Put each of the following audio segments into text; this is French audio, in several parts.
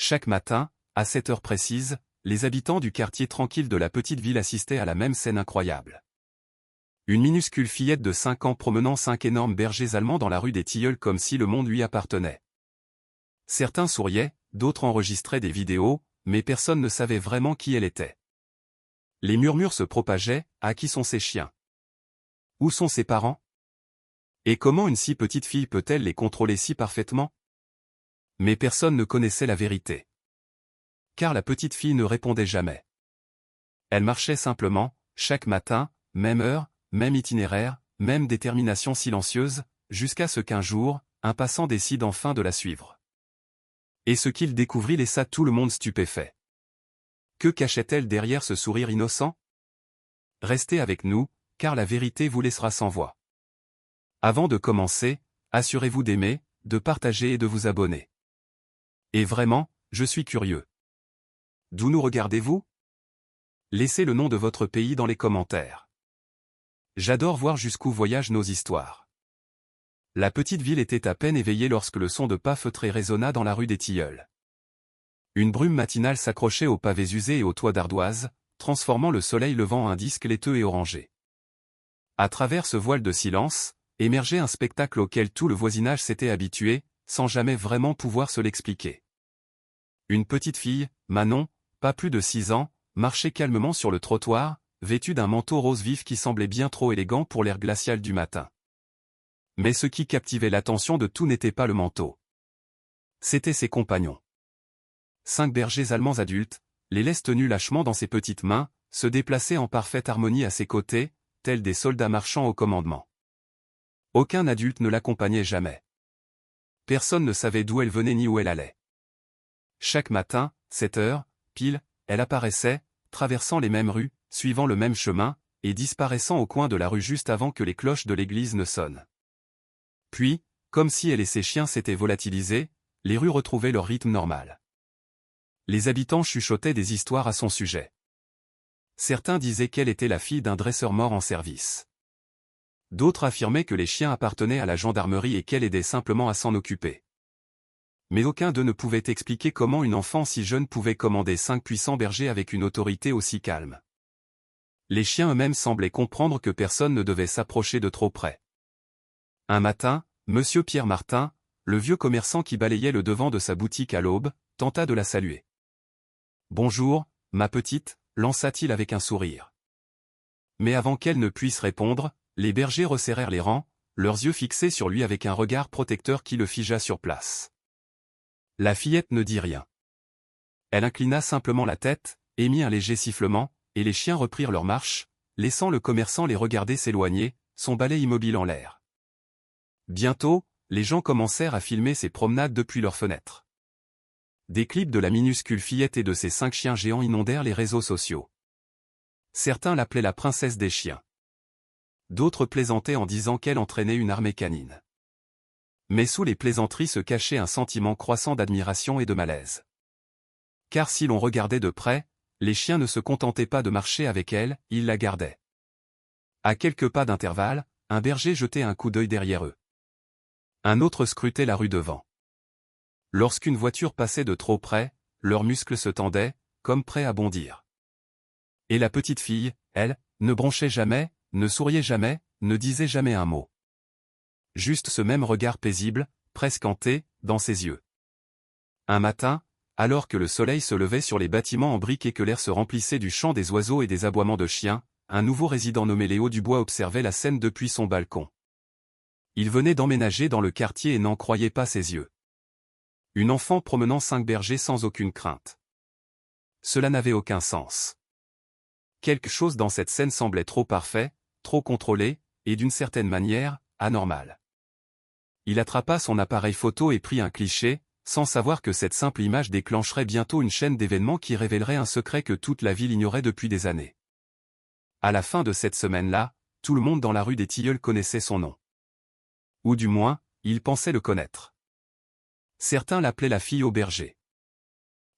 Chaque matin, à cette heure précise, les habitants du quartier tranquille de la petite ville assistaient à la même scène incroyable. Une minuscule fillette de 5 ans promenant 5 énormes bergers allemands dans la rue des Tilleuls comme si le monde lui appartenait. Certains souriaient, d'autres enregistraient des vidéos, mais personne ne savait vraiment qui elle était. Les murmures se propageaient, à qui sont ces chiens? Où sont ses parents? Et comment une si petite fille peut-elle les contrôler si parfaitement? Mais personne ne connaissait la vérité. Car la petite fille ne répondait jamais. Elle marchait simplement, chaque matin, même heure, même itinéraire, même détermination silencieuse, jusqu'à ce qu'un jour, un passant décide enfin de la suivre. Et ce qu'il découvrit laissa tout le monde stupéfait. Que cachait-elle derrière ce sourire innocent? Restez avec nous, car la vérité vous laissera sans voix. Avant de commencer, assurez-vous d'aimer, de partager et de vous abonner. Et vraiment, je suis curieux. D'où nous regardez-vous? Laissez le nom de votre pays dans les commentaires. J'adore voir jusqu'où voyagent nos histoires. La petite ville était à peine éveillée lorsque le son de pas feutrés résonna dans la rue des Tilleuls. Une brume matinale s'accrochait aux pavés usés et aux toits d'ardoise, transformant le soleil levant en un disque laiteux et orangé. À travers ce voile de silence, émergeait un spectacle auquel tout le voisinage s'était habitué, sans jamais vraiment pouvoir se l'expliquer. Une petite fille, Manon, pas plus de 6 ans, marchait calmement sur le trottoir, vêtue d'un manteau rose vif qui semblait bien trop élégant pour l'air glacial du matin. Mais ce qui captivait l'attention de tout n'était pas le manteau. C'étaient ses compagnons. 5 bergers allemands adultes, les laisses tenues lâchement dans ses petites mains, se déplaçaient en parfaite harmonie à ses côtés, tels des soldats marchant au commandement. Aucun adulte ne l'accompagnait jamais. Personne ne savait d'où elle venait ni où elle allait. Chaque matin, 7 heures, pile, elle apparaissait, traversant les mêmes rues, suivant le même chemin, et disparaissant au coin de la rue juste avant que les cloches de l'église ne sonnent. Puis, comme si elle et ses chiens s'étaient volatilisés, les rues retrouvaient leur rythme normal. Les habitants chuchotaient des histoires à son sujet. Certains disaient qu'elle était la fille d'un dresseur mort en service. D'autres affirmaient que les chiens appartenaient à la gendarmerie et qu'elle aidait simplement à s'en occuper. Mais aucun d'eux ne pouvait expliquer comment une enfant si jeune pouvait commander 5 puissants bergers avec une autorité aussi calme. Les chiens eux-mêmes semblaient comprendre que personne ne devait s'approcher de trop près. Un matin, Monsieur Pierre Martin, le vieux commerçant qui balayait le devant de sa boutique à l'aube, tenta de la saluer. « Bonjour, ma petite » lança-t-il avec un sourire. Mais avant qu'elle ne puisse répondre, les bergers resserrèrent les rangs, leurs yeux fixés sur lui avec un regard protecteur qui le figea sur place. La fillette ne dit rien. Elle inclina simplement la tête, émit un léger sifflement, et les chiens reprirent leur marche, laissant le commerçant les regarder s'éloigner, son balai immobile en l'air. Bientôt, les gens commencèrent à filmer ses promenades depuis leurs fenêtres. Des clips de la minuscule fillette et de ses 5 chiens géants inondèrent les réseaux sociaux. Certains l'appelaient la princesse des chiens. D'autres plaisantaient en disant qu'elle entraînait une armée canine. Mais sous les plaisanteries se cachait un sentiment croissant d'admiration et de malaise. Car si l'on regardait de près, les chiens ne se contentaient pas de marcher avec elle, ils la gardaient. À quelques pas d'intervalle, un berger jetait un coup d'œil derrière eux. Un autre scrutait la rue devant. Lorsqu'une voiture passait de trop près, leurs muscles se tendaient, comme prêts à bondir. Et la petite fille, elle, ne bronchait jamais, ne souriait jamais, ne disait jamais un mot. Juste ce même regard paisible, presque hanté, dans ses yeux. Un matin, alors que le soleil se levait sur les bâtiments en briques et que l'air se remplissait du chant des oiseaux et des aboiements de chiens, un nouveau résident nommé Léo Dubois observait la scène depuis son balcon. Il venait d'emménager dans le quartier et n'en croyait pas ses yeux. Une enfant promenant 5 bergers sans aucune crainte. Cela n'avait aucun sens. Quelque chose dans cette scène semblait trop parfait, trop contrôlé, et d'une certaine manière, anormal. Il attrapa son appareil photo et prit un cliché, sans savoir que cette simple image déclencherait bientôt une chaîne d'événements qui révélerait un secret que toute la ville ignorait depuis des années. À la fin de cette semaine-là, tout le monde dans la rue des Tilleuls connaissait son nom. Ou du moins, il pensait le connaître. Certains l'appelaient la fille au berger.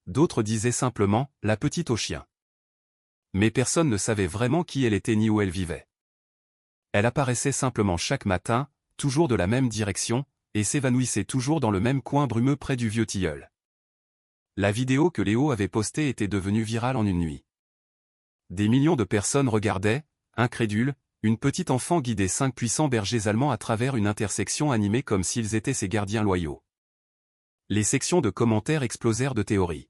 D'autres disaient simplement « la petite au chien ». Mais personne ne savait vraiment qui elle était ni où elle vivait. Elle apparaissait simplement chaque matin, toujours de la même direction, et s'évanouissait toujours dans le même coin brumeux près du vieux tilleul. La vidéo que Léo avait postée était devenue virale en une nuit. Des millions de personnes regardaient, incrédules, une petite enfant guider 5 puissants bergers allemands à travers une intersection animée comme s'ils étaient ses gardiens loyaux. Les sections de commentaires explosèrent de théories.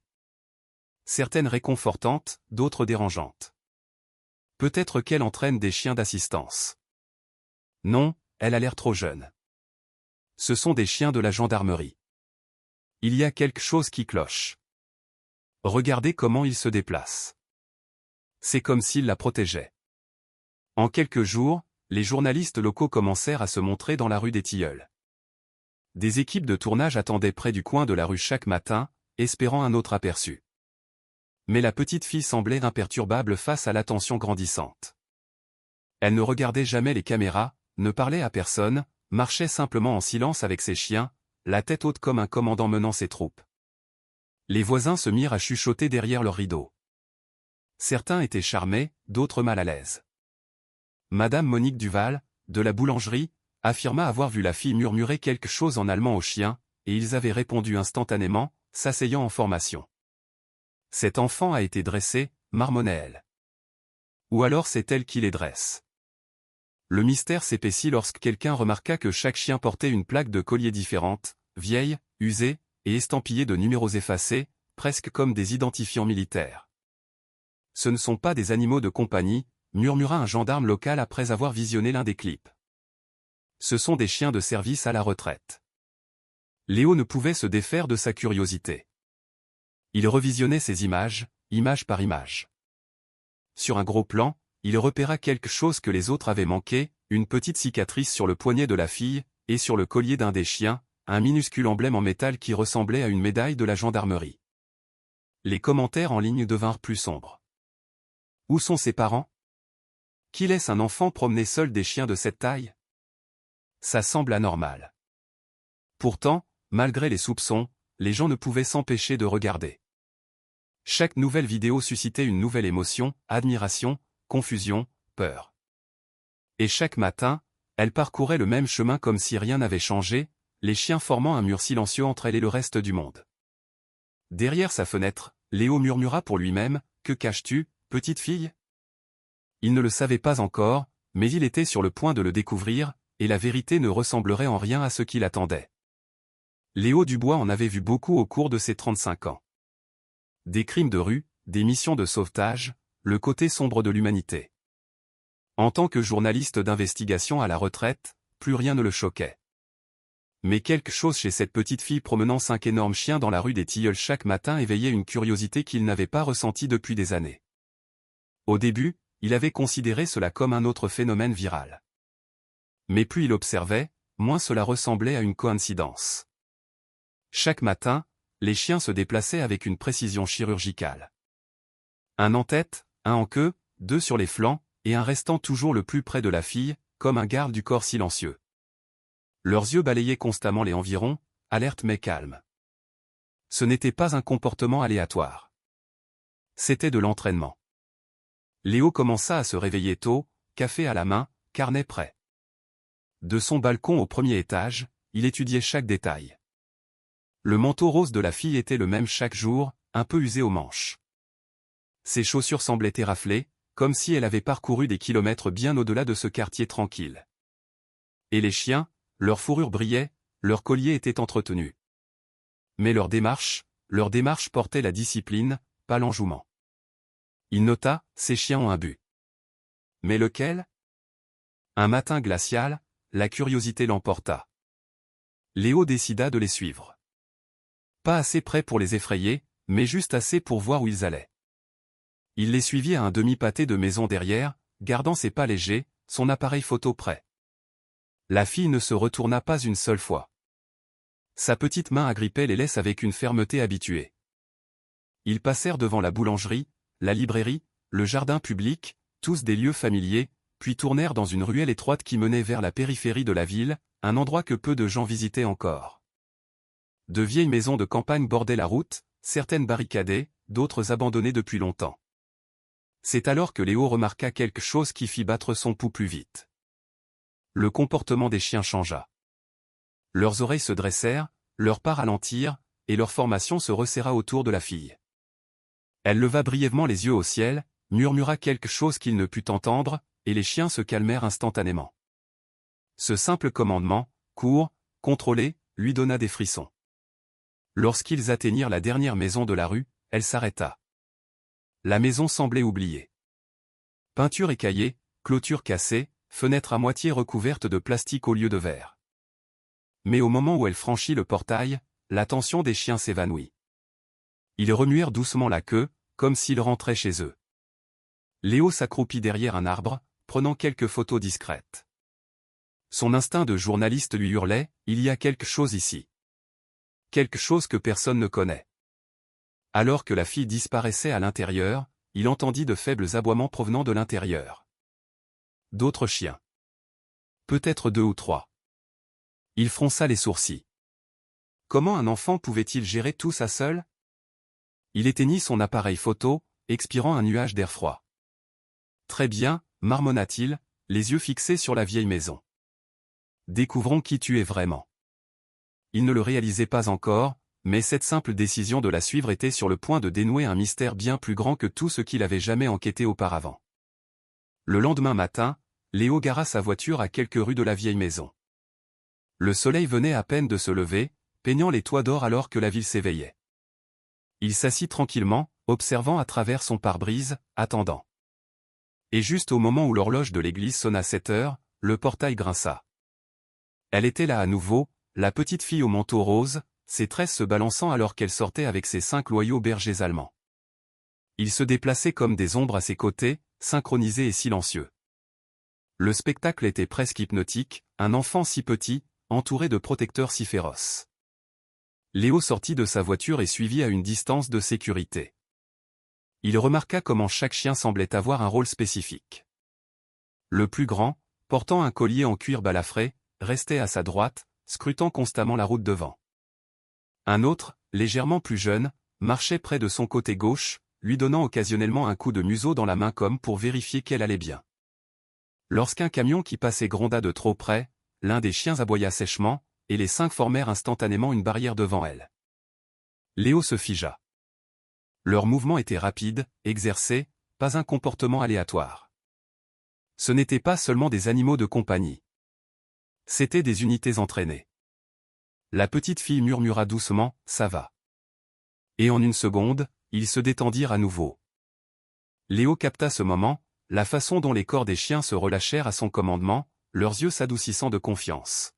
Certaines réconfortantes, d'autres dérangeantes. Peut-être qu'elle entraîne des chiens d'assistance. Non, elle a l'air trop jeune. Ce sont des chiens de la gendarmerie. Il y a quelque chose qui cloche. Regardez comment ils se déplacent. C'est comme s'ils la protégeaient. En quelques jours, les journalistes locaux commencèrent à se montrer dans la rue des Tilleuls. Des équipes de tournage attendaient près du coin de la rue chaque matin, espérant un autre aperçu. Mais la petite fille semblait imperturbable face à l'attention grandissante. Elle ne regardait jamais les caméras, ne parlait à personne, marchait simplement en silence avec ses chiens, la tête haute comme un commandant menant ses troupes. Les voisins se mirent à chuchoter derrière leurs rideaux. Certains étaient charmés, d'autres mal à l'aise. Madame Monique Duval, de la boulangerie, affirma avoir vu la fille murmurer quelque chose en allemand aux chiens, et ils avaient répondu instantanément, s'asseyant en formation. Cet enfant a été dressé, marmonnait-elle. Ou alors c'est elle qui les dresse. Le mystère s'épaissit lorsque quelqu'un remarqua que chaque chien portait une plaque de collier différente, vieille, usée, et estampillée de numéros effacés, presque comme des identifiants militaires. Ce ne sont pas des animaux de compagnie, murmura un gendarme local après avoir visionné l'un des clips. Ce sont des chiens de service à la retraite. Léo ne pouvait se défaire de sa curiosité. Il revisionnait ces images, image par image. Sur un gros plan, il repéra quelque chose que les autres avaient manqué, une petite cicatrice sur le poignet de la fille, et sur le collier d'un des chiens, un minuscule emblème en métal qui ressemblait à une médaille de la gendarmerie. Les commentaires en ligne devinrent plus sombres. Où sont ses parents? Qui laisse un enfant promener seul des chiens de cette taille? Ça semble anormal. Pourtant, malgré les soupçons, les gens ne pouvaient s'empêcher de regarder. Chaque nouvelle vidéo suscitait une nouvelle émotion, admiration, confusion, peur. Et chaque matin, elle parcourait le même chemin comme si rien n'avait changé, les chiens formant un mur silencieux entre elle et le reste du monde. Derrière sa fenêtre, Léo murmura pour lui-même, « Que caches-tu, petite fille ?» Il ne le savait pas encore, mais il était sur le point de le découvrir, et la vérité ne ressemblerait en rien à ce qu'il attendait. Léo Dubois en avait vu beaucoup au cours de ses 35 ans. Des crimes de rue, des missions de sauvetage, le côté sombre de l'humanité. En tant que journaliste d'investigation à la retraite, plus rien ne le choquait. Mais quelque chose chez cette petite fille promenant 5 énormes chiens dans la rue des Tilleuls chaque matin éveillait une curiosité qu'il n'avait pas ressentie depuis des années. Au début, il avait considéré cela comme un autre phénomène viral. Mais plus il observait, moins cela ressemblait à une coïncidence. Chaque matin, les chiens se déplaçaient avec une précision chirurgicale. Un en tête, un en queue, 2 sur les flancs, et un restant toujours le plus près de la fille, comme un garde du corps silencieux. Leurs yeux balayaient constamment les environs, alertes mais calmes. Ce n'était pas un comportement aléatoire. C'était de l'entraînement. Léo commença à se réveiller tôt, café à la main, carnet prêt. De son balcon au premier étage, il étudiait chaque détail. Le manteau rose de la fille était le même chaque jour, un peu usé aux manches. Ses chaussures semblaient éraflées, comme si elle avait parcouru des kilomètres bien au-delà de ce quartier tranquille. Et les chiens, leur fourrure brillait, leur collier était entretenu. Mais leur démarche portait la discipline, pas l'enjouement. Il nota, ces chiens ont un but. Mais lequel? Un matin glacial, la curiosité l'emporta. Léo décida de les suivre. Pas assez près pour les effrayer, mais juste assez pour voir où ils allaient. Il les suivit à un demi-pâté de maison derrière, gardant ses pas légers, son appareil photo prêt. La fille ne se retourna pas une seule fois. Sa petite main agrippait les laisses avec une fermeté habituée. Ils passèrent devant la boulangerie, la librairie, le jardin public, tous des lieux familiers, puis tournèrent dans une ruelle étroite qui menait vers la périphérie de la ville, un endroit que peu de gens visitaient encore. De vieilles maisons de campagne bordaient la route, certaines barricadées, d'autres abandonnées depuis longtemps. C'est alors que Léo remarqua quelque chose qui fit battre son pouls plus vite. Le comportement des chiens changea. Leurs oreilles se dressèrent, leurs pas ralentirent, et leur formation se resserra autour de la fille. Elle leva brièvement les yeux au ciel, murmura quelque chose qu'il ne put entendre, et les chiens se calmèrent instantanément. Ce simple commandement, court, contrôlé, lui donna des frissons. Lorsqu'ils atteignirent la dernière maison de la rue, elle s'arrêta. La maison semblait oubliée. Peinture écaillée, clôture cassée, fenêtre à moitié recouverte de plastique au lieu de verre. Mais au moment où elle franchit le portail, l'attention des chiens s'évanouit. Ils remuèrent doucement la queue, comme s'ils rentraient chez eux. Léo s'accroupit derrière un arbre, prenant quelques photos discrètes. Son instinct de journaliste lui hurlait, il y a quelque chose ici. Quelque chose que personne ne connaît. Alors que la fille disparaissait à l'intérieur, il entendit de faibles aboiements provenant de l'intérieur. D'autres chiens. Peut-être 2 ou 3. Il fronça les sourcils. Comment un enfant pouvait-il gérer tout ça seul? Il éteignit son appareil photo, expirant un nuage d'air froid. Très bien, marmonna-t-il, les yeux fixés sur la vieille maison. Découvrons qui tu es vraiment. Il ne le réalisait pas encore, mais cette simple décision de la suivre était sur le point de dénouer un mystère bien plus grand que tout ce qu'il avait jamais enquêté auparavant. Le lendemain matin, Léo gara sa voiture à quelques rues de la vieille maison. Le soleil venait à peine de se lever, peignant les toits d'or alors que la ville s'éveillait. Il s'assit tranquillement, observant à travers son pare-brise, attendant. Et juste au moment où l'horloge de l'église sonna 7 heures, le portail grinça. Elle était là à nouveau, la petite fille au manteau rose, ses tresses se balançant alors qu'elle sortait avec ses 5 loyaux bergers allemands. Ils se déplaçaient comme des ombres à ses côtés, synchronisés et silencieux. Le spectacle était presque hypnotique, un enfant si petit, entouré de protecteurs si féroces. Léo sortit de sa voiture et suivit à une distance de sécurité. Il remarqua comment chaque chien semblait avoir un rôle spécifique. Le plus grand, portant un collier en cuir balafré, restait à sa droite, scrutant constamment la route devant. Un autre, légèrement plus jeune, marchait près de son côté gauche, lui donnant occasionnellement un coup de museau dans la main comme pour vérifier qu'elle allait bien. Lorsqu'un camion qui passait gronda de trop près, l'un des chiens aboya sèchement, et les 5 formèrent instantanément une barrière devant elle. Léo se figea. Leur mouvement était rapide, exercé, pas un comportement aléatoire. Ce n'étaient pas seulement des animaux de compagnie. C'étaient des unités entraînées. La petite fille murmura doucement, « ça va ». Et en une seconde, ils se détendirent à nouveau. Léo capta ce moment, la façon dont les corps des chiens se relâchèrent à son commandement, leurs yeux s'adoucissant de confiance.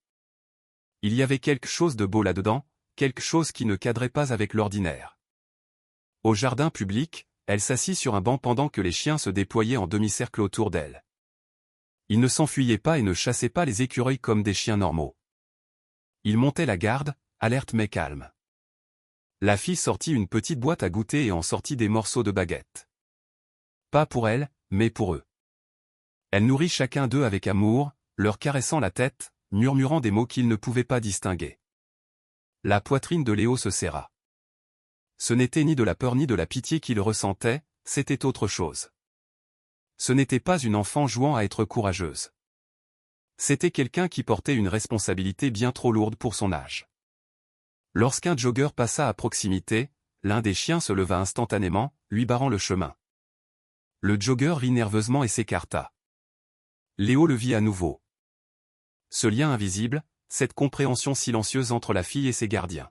Il y avait quelque chose de beau là-dedans, quelque chose qui ne cadrait pas avec l'ordinaire. Au jardin public, elle s'assit sur un banc pendant que les chiens se déployaient en demi-cercle autour d'elle. Ils ne s'enfuyaient pas et ne chassaient pas les écureuils comme des chiens normaux. Ils montaient la garde, alerte mais calme. La fille sortit une petite boîte à goûter et en sortit des morceaux de baguette. Pas pour elle, mais pour eux. Elle nourrit chacun d'eux avec amour, leur caressant la tête, murmurant des mots qu'ils ne pouvaient pas distinguer. La poitrine de Léo se serra. Ce n'était ni de la peur ni de la pitié qu'il ressentait, c'était autre chose. Ce n'était pas une enfant jouant à être courageuse. C'était quelqu'un qui portait une responsabilité bien trop lourde pour son âge. Lorsqu'un jogger passa à proximité, l'un des chiens se leva instantanément, lui barrant le chemin. Le jogger rit nerveusement et s'écarta. Léo le vit à nouveau. Ce lien invisible, cette compréhension silencieuse entre la fille et ses gardiens.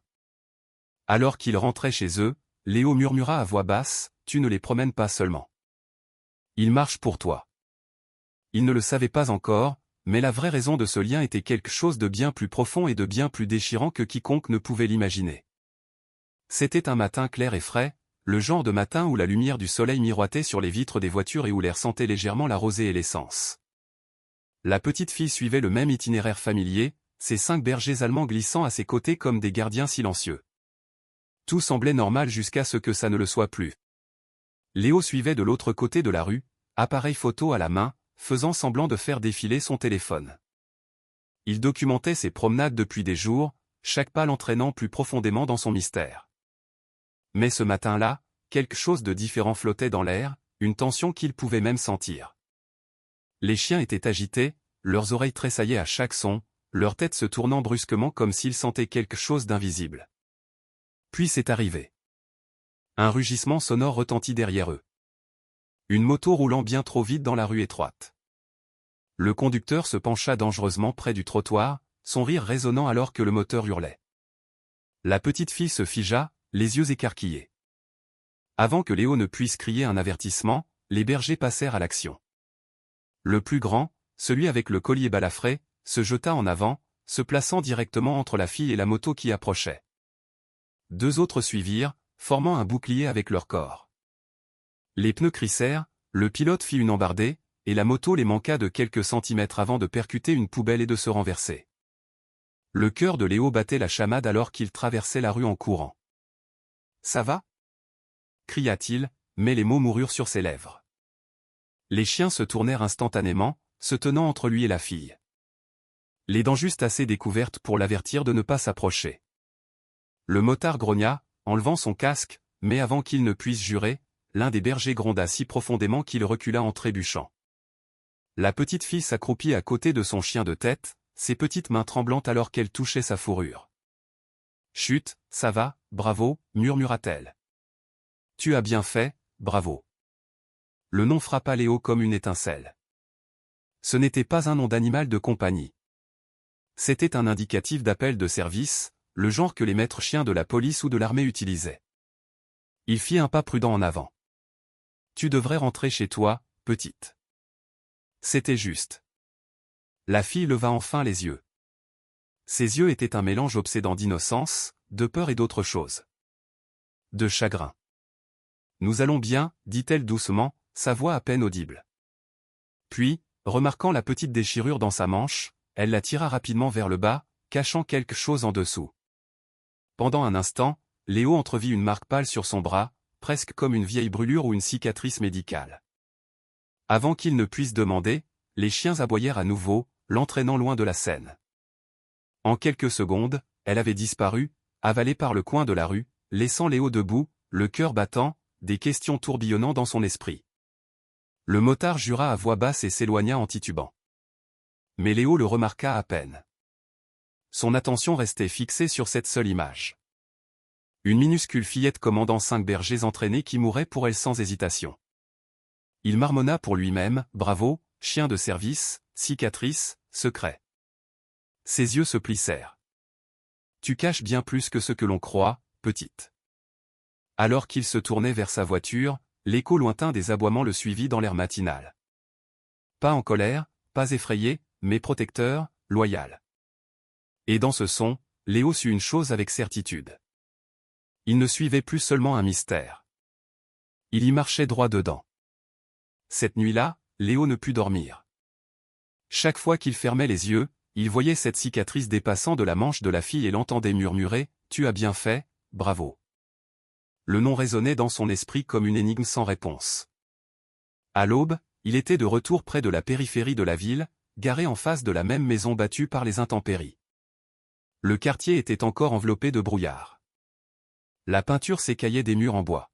Alors qu'ils rentraient chez eux, Léo murmura à voix basse, « Tu ne les promènes pas seulement. Ils marchent pour toi. » Il ne le savait pas encore, mais la vraie raison de ce lien était quelque chose de bien plus profond et de bien plus déchirant que quiconque ne pouvait l'imaginer. C'était un matin clair et frais, le genre de matin où la lumière du soleil miroitait sur les vitres des voitures et où l'air sentait légèrement la rosée et l'essence. La petite fille suivait le même itinéraire familier, ses 5 bergers allemands glissant à ses côtés comme des gardiens silencieux. Tout semblait normal jusqu'à ce que ça ne le soit plus. Léo suivait de l'autre côté de la rue, appareil photo à la main, faisant semblant de faire défiler son téléphone. Il documentait ses promenades depuis des jours, chaque pas l'entraînant plus profondément dans son mystère. Mais ce matin-là, quelque chose de différent flottait dans l'air, une tension qu'il pouvait même sentir. Les chiens étaient agités, leurs oreilles tressaillaient à chaque son, leur tête se tournant brusquement comme s'ils sentaient quelque chose d'invisible. Puis c'est arrivé. Un rugissement sonore retentit derrière eux. Une moto roulant bien trop vite dans la rue étroite. Le conducteur se pencha dangereusement près du trottoir, son rire résonnant alors que le moteur hurlait. La petite fille se figea, les yeux écarquillés. Avant que Léo ne puisse crier un avertissement, les bergers passèrent à l'action. Le plus grand, celui avec le collier balafré, se jeta en avant, se plaçant directement entre la fille et la moto qui approchait. Deux autres suivirent, formant un bouclier avec leur corps. Les pneus crissèrent, le pilote fit une embardée, et la moto les manqua de quelques centimètres avant de percuter une poubelle et de se renverser. Le cœur de Léo battait la chamade alors qu'il traversait la rue en courant. « Ça va » cria-t-il, mais les mots moururent sur ses lèvres. Les chiens se tournèrent instantanément, se tenant entre lui et la fille. Les dents juste assez découvertes pour l'avertir de ne pas s'approcher. Le motard grogna, enlevant son casque, mais avant qu'il ne puisse jurer, l'un des bergers gronda si profondément qu'il recula en trébuchant. La petite fille s'accroupit à côté de son chien de tête, ses petites mains tremblantes alors qu'elle touchait sa fourrure. « Chut, ça va, bravo, murmura-t-elle. Tu as bien fait, bravo. » Le nom frappa Léo comme une étincelle. Ce n'était pas un nom d'animal de compagnie. C'était un indicatif d'appel de service, le genre que les maîtres chiens de la police ou de l'armée utilisaient. Il fit un pas prudent en avant. « Tu devrais rentrer chez toi, petite. » C'était juste. La fille leva enfin les yeux. Ses yeux étaient un mélange obsédant d'innocence, de peur et d'autre chose. De chagrin. « Nous allons bien, dit-elle doucement, sa voix à peine audible. Puis, remarquant la petite déchirure dans sa manche, elle la tira rapidement vers le bas, cachant quelque chose en dessous. Pendant un instant, Léo entrevit une marque pâle sur son bras, presque comme une vieille brûlure ou une cicatrice médicale. Avant qu'il ne puisse demander, les chiens aboyèrent à nouveau, l'entraînant loin de la scène. En quelques secondes, elle avait disparu, avalée par le coin de la rue, laissant Léo debout, le cœur battant, des questions tourbillonnant dans son esprit. Le motard jura à voix basse et s'éloigna en titubant. Mais Léo le remarqua à peine. Son attention restait fixée sur cette seule image. Une minuscule fillette commandant 5 bergers entraînés qui mouraient pour elle sans hésitation. Il marmonna pour lui-même, bravo, chien de service, cicatrice, secret. Ses yeux se plissèrent. Tu caches bien plus que ce que l'on croit, petite. Alors qu'il se tournait vers sa voiture, l'écho lointain des aboiements le suivit dans l'air matinal. Pas en colère, pas effrayé, mais protecteur, loyal. Et dans ce son, Léo sut une chose avec certitude. Il ne suivait plus seulement un mystère. Il y marchait droit dedans. Cette nuit-là, Léo ne put dormir. Chaque fois qu'il fermait les yeux, il voyait cette cicatrice dépassant de la manche de la fille et l'entendait murmurer « Tu as bien fait, bravo ». Le nom résonnait dans son esprit comme une énigme sans réponse. À l'aube, il était de retour près de la périphérie de la ville, garé en face de la même maison battue par les intempéries. Le quartier était encore enveloppé de brouillard. La peinture s'écaillait des murs en bois.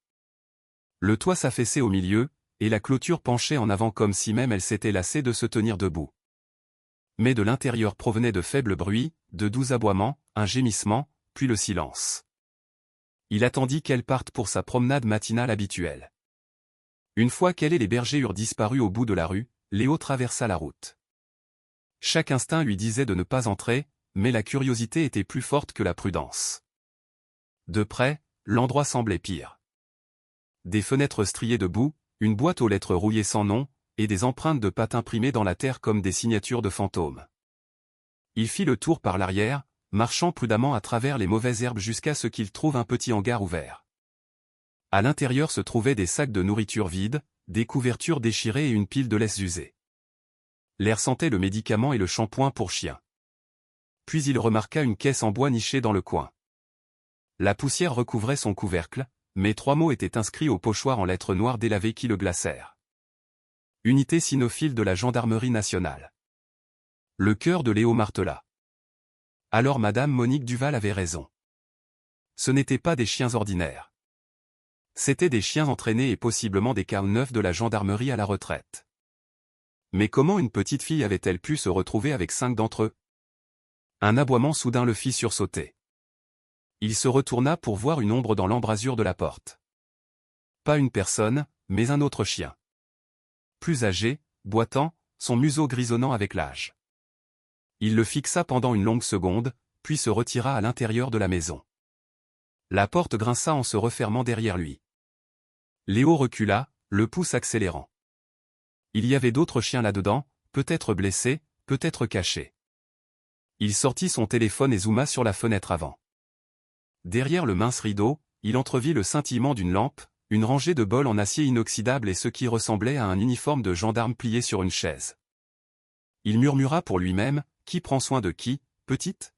Le toit s'affaissait au milieu, et la clôture penchait en avant comme si même elle s'était lassée de se tenir debout. Mais de l'intérieur provenaient de faibles bruits, de doux aboiements, un gémissement, puis le silence. Il attendit qu'elle parte pour sa promenade matinale habituelle. Une fois qu'elle et les bergers eurent disparu au bout de la rue, Léo traversa la route. Chaque instinct lui disait de ne pas entrer, mais la curiosité était plus forte que la prudence. De près, l'endroit semblait pire. Des fenêtres striées de boue, une boîte aux lettres rouillée sans nom, et des empreintes de pattes imprimées dans la terre comme des signatures de fantômes. Il fit le tour par l'arrière, marchant prudemment à travers les mauvaises herbes jusqu'à ce qu'il trouve un petit hangar ouvert. À l'intérieur se trouvaient des sacs de nourriture vides, des couvertures déchirées et une pile de laisse usée. L'air sentait le médicament et le shampoing pour chien. Puis il remarqua une caisse en bois nichée dans le coin. La poussière recouvrait son couvercle, mais 3 mots étaient inscrits au pochoir en lettres noires délavées qui le glacèrent. Unité cynophile de la gendarmerie nationale. Le cœur de Léo martela. Alors Madame Monique Duval avait raison. Ce n'étaient pas des chiens ordinaires. C'étaient des chiens entraînés et possiblement des carnes-neufs de la gendarmerie à la retraite. Mais comment une petite fille avait-elle pu se retrouver avec 5 d'entre eux? Un aboiement soudain le fit sursauter. Il se retourna pour voir une ombre dans l'embrasure de la porte. Pas une personne, mais un autre chien. Plus âgé, boitant, son museau grisonnant avec l'âge. Il le fixa pendant une longue seconde, puis se retira à l'intérieur de la maison. La porte grinça en se refermant derrière lui. Léo recula, le pouce accélérant. Il y avait d'autres chiens là-dedans, peut-être blessés, peut-être cachés. Il sortit son téléphone et zooma sur la fenêtre avant. Derrière le mince rideau, il entrevit le scintillement d'une lampe, une rangée de bols en acier inoxydable et ce qui ressemblait à un uniforme de gendarme plié sur une chaise. Il murmura pour lui-même, « Qui prend soin de qui, petite ?»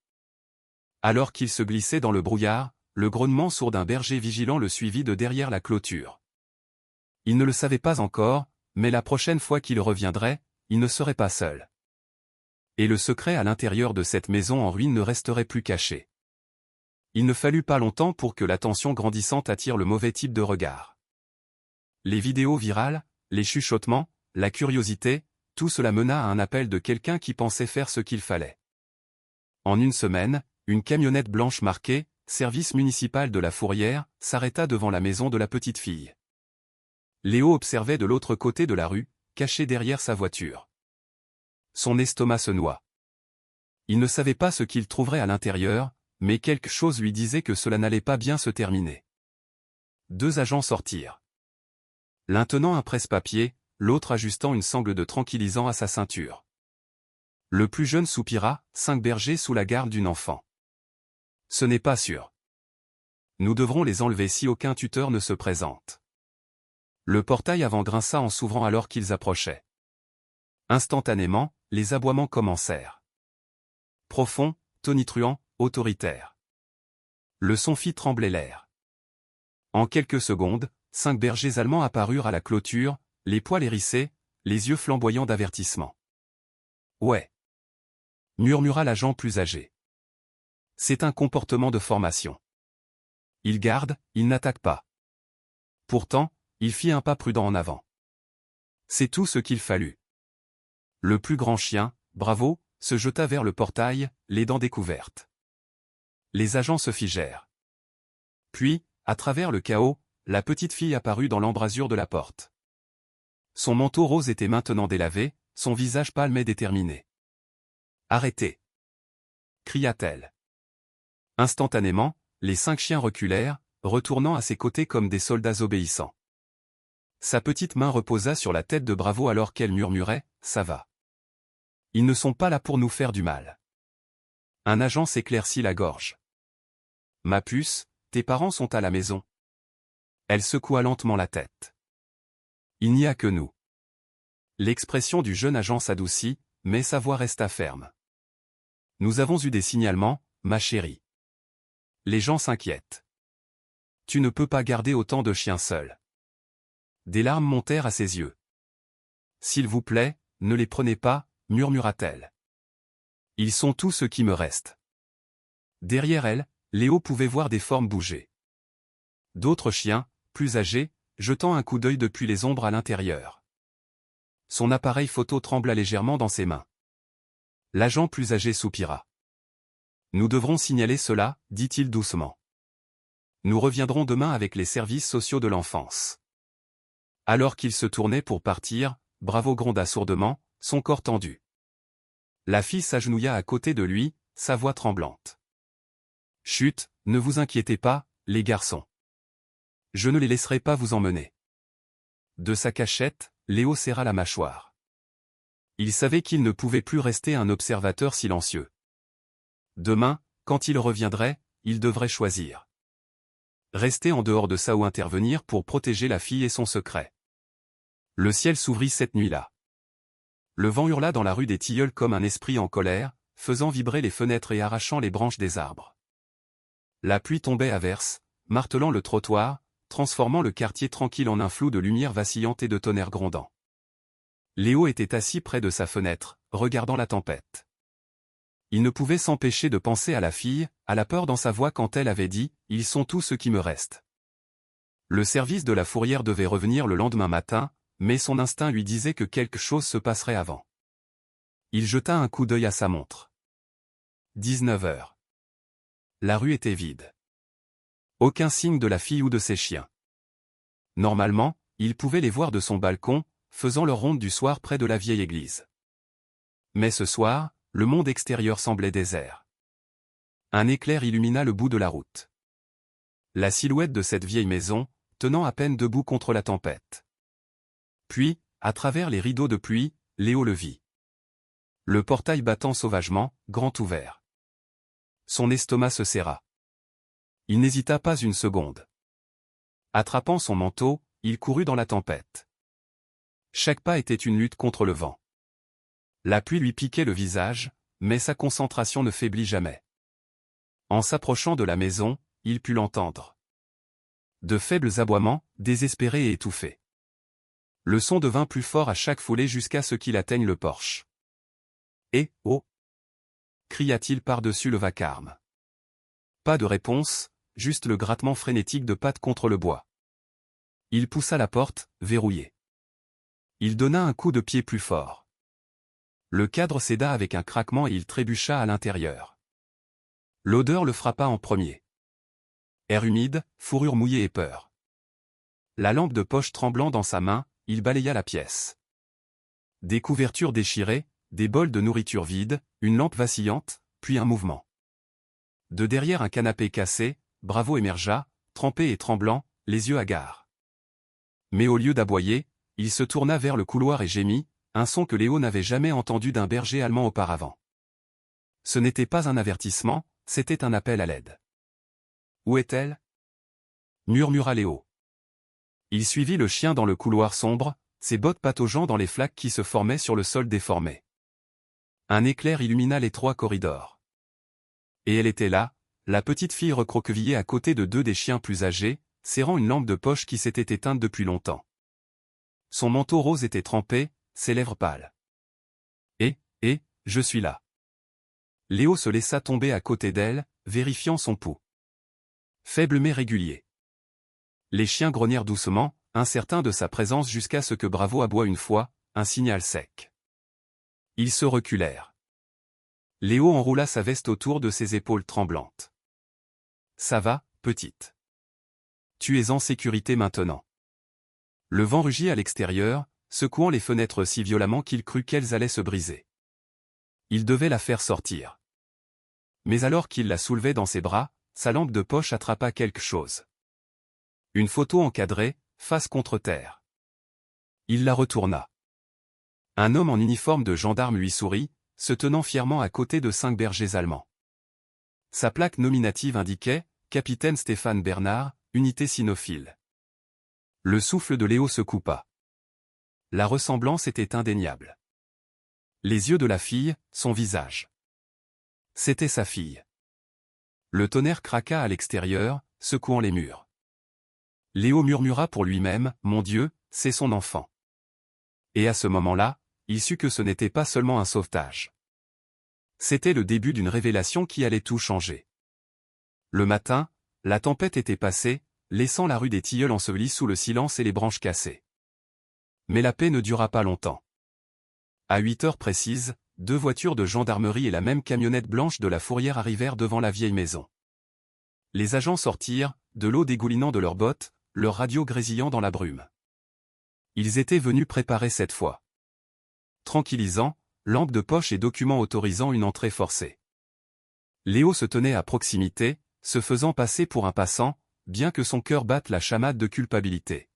Alors qu'il se glissait dans le brouillard, le grognement sourd d'un berger vigilant le suivit de derrière la clôture. Il ne le savait pas encore, mais la prochaine fois qu'il reviendrait, il ne serait pas seul. Et le secret à l'intérieur de cette maison en ruine ne resterait plus caché. Il ne fallut pas longtemps pour que l'attention grandissante attire le mauvais type de regard. Les vidéos virales, les chuchotements, la curiosité, tout cela mena à un appel de quelqu'un qui pensait faire ce qu'il fallait. En une semaine, une camionnette blanche marquée « Service municipal de la Fourrière » s'arrêta devant la maison de la petite fille. Léo observait de l'autre côté de la rue, caché derrière sa voiture. Son estomac se noua. Il ne savait pas ce qu'il trouverait à l'intérieur, mais quelque chose lui disait que cela n'allait pas bien se terminer. 2 agents sortirent. L'un tenant un presse-papier, l'autre ajustant une sangle de tranquillisant à sa ceinture. Le plus jeune soupira, 5 bergers sous la garde d'une enfant. Ce n'est pas sûr. Nous devrons les enlever si aucun tuteur ne se présente. Le portail avant grinça en s'ouvrant alors qu'ils approchaient. Instantanément, les aboiements commencèrent. Profond, tonitruant, autoritaire. Le son fit trembler l'air. En quelques secondes, 5 bergers allemands apparurent à la clôture, les poils hérissés, les yeux flamboyants d'avertissement. « Ouais » murmura l'agent plus âgé. « C'est un comportement de formation. Il garde, il n'attaque pas. » Pourtant, il fit un pas prudent en avant. C'est tout ce qu'il fallut. Le plus grand chien, Bravo, se jeta vers le portail, les dents découvertes. Les agents se figèrent. Puis, à travers le chaos, la petite fille apparut dans l'embrasure de la porte. Son manteau rose était maintenant délavé, son visage pâle mais déterminé. « Arrêtez !» cria-t-elle. Instantanément, les 5 chiens reculèrent, retournant à ses côtés comme des soldats obéissants. Sa petite main reposa sur la tête de Bravo alors qu'elle murmurait « Ça va. Ils ne sont pas là pour nous faire du mal. » Un agent s'éclaircit la gorge. « Ma puce, tes parents sont à la maison. » Elle secoua lentement la tête. « Il n'y a que nous. » L'expression du jeune agent s'adoucit, mais sa voix resta ferme. « Nous avons eu des signalements, ma chérie. Les gens s'inquiètent. Tu ne peux pas garder autant de chiens seuls. » Des larmes montèrent à ses yeux. « S'il vous plaît, ne les prenez pas, » murmura-t-elle. « Ils sont tout ce qui me reste. » Derrière elle, Léo pouvait voir des formes bouger. D'autres chiens, plus âgés, jetant un coup d'œil depuis les ombres à l'intérieur. Son appareil photo trembla légèrement dans ses mains. L'agent plus âgé soupira. « Nous devrons signaler cela, » dit-il doucement. « Nous reviendrons demain avec les services sociaux de l'enfance. » Alors qu'il se tournait pour partir, Bravo gronda sourdement, son corps tendu. La fille s'agenouilla à côté de lui, sa voix tremblante. « Chut, ne vous inquiétez pas, les garçons. Je ne les laisserai pas vous emmener. » De sa cachette, Léo serra la mâchoire. Il savait qu'il ne pouvait plus rester un observateur silencieux. Demain, quand il reviendrait, il devrait choisir. Rester en dehors de ça ou intervenir pour protéger la fille et son secret. Le ciel s'ouvrit cette nuit-là. Le vent hurla dans la rue des Tilleuls comme un esprit en colère, faisant vibrer les fenêtres et arrachant les branches des arbres. La pluie tombait à verse, martelant le trottoir, transformant le quartier tranquille en un flou de lumière vacillante et de tonnerre grondant. Léo était assis près de sa fenêtre, regardant la tempête. Il ne pouvait s'empêcher de penser à la fille, à la peur dans sa voix quand elle avait dit « Ils sont tout ce qui me reste ». Le service de la Fourrière devait revenir le lendemain matin, mais son instinct lui disait que quelque chose se passerait avant. Il jeta un coup d'œil à sa montre. 19 heures. La rue était vide. Aucun signe de la fille ou de ses chiens. Normalement, il pouvait les voir de son balcon, faisant leur ronde du soir près de la vieille église. Mais ce soir, le monde extérieur semblait désert. Un éclair illumina le bout de la route. La silhouette de cette vieille maison, tenant à peine debout contre la tempête. Puis, à travers les rideaux de pluie, Léo le vit. Le portail battant sauvagement, grand ouvert. Son estomac se serra. Il n'hésita pas une seconde. Attrapant son manteau, il courut dans la tempête. Chaque pas était une lutte contre le vent. La pluie lui piquait le visage, mais sa concentration ne faiblit jamais. En s'approchant de la maison, il put l'entendre. De faibles aboiements, désespérés et étouffés. Le son devint plus fort à chaque foulée jusqu'à ce qu'il atteigne le porche. « Eh, oh » cria-t-il par-dessus le vacarme. Pas de réponse, juste le grattement frénétique de pattes contre le bois. Il poussa la porte, verrouillée. Il donna un coup de pied plus fort. Le cadre céda avec un craquement et il trébucha à l'intérieur. L'odeur le frappa en premier. Air humide, fourrure mouillée et peur. La lampe de poche tremblant dans sa main, il balaya la pièce. Des couvertures déchirées, des bols de nourriture vides, une lampe vacillante, puis un mouvement. De derrière un canapé cassé, Bravo émergea, trempé et tremblant, les yeux hagards. Mais au lieu d'aboyer, il se tourna vers le couloir et gémit, un son que Léo n'avait jamais entendu d'un berger allemand auparavant. Ce n'était pas un avertissement, c'était un appel à l'aide. « Où est-elle » murmura Léo. Il suivit le chien dans le couloir sombre, ses bottes pataugeant dans les flaques qui se formaient sur le sol déformé. Un éclair illumina l'étroit corridor. Et elle était là, la petite fille recroquevillée à côté de deux des chiens plus âgés, serrant une lampe de poche qui s'était éteinte depuis longtemps. Son manteau rose était trempé, ses lèvres pâles. Je suis là. Léo se laissa tomber à côté d'elle, vérifiant son pouls. Faible mais régulier. Les chiens grognèrent doucement, incertains de sa présence jusqu'à ce que Bravo aboie une fois, un signal sec. Ils se reculèrent. Léo enroula sa veste autour de ses épaules tremblantes. « Ça va, petite. Tu es en sécurité maintenant. » Le vent rugit à l'extérieur, secouant les fenêtres si violemment qu'il crut qu'elles allaient se briser. Il devait la faire sortir. Mais alors qu'il la soulevait dans ses bras, sa lampe de poche attrapa quelque chose. Une photo encadrée, face contre terre. Il la retourna. Un homme en uniforme de gendarme lui sourit, se tenant fièrement à côté de 5 bergers allemands. Sa plaque nominative indiquait « Capitaine Stéphane Bernard, unité cynophile ». Le souffle de Léo se coupa. La ressemblance était indéniable. Les yeux de la fille, son visage. C'était sa fille. Le tonnerre craqua à l'extérieur, secouant les murs. Léo murmura pour lui-même, « Mon Dieu, c'est son enfant ». Et à ce moment-là, il sut que ce n'était pas seulement un sauvetage. C'était le début d'une révélation qui allait tout changer. Le matin, la tempête était passée, laissant la rue des Tilleuls ensevelie sous le silence et les branches cassées. Mais la paix ne dura pas longtemps. À 8 heures précises, 2 voitures de gendarmerie et la même camionnette blanche de la Fourrière arrivèrent devant la vieille maison. Les agents sortirent, de l'eau dégoulinant de leurs bottes, leurs radios grésillant dans la brume. Ils étaient venus préparer cette fois. Tranquillisant, lampe de poche et documents autorisant une entrée forcée. Léo se tenait à proximité, se faisant passer pour un passant, bien que son cœur batte la chamade de culpabilité.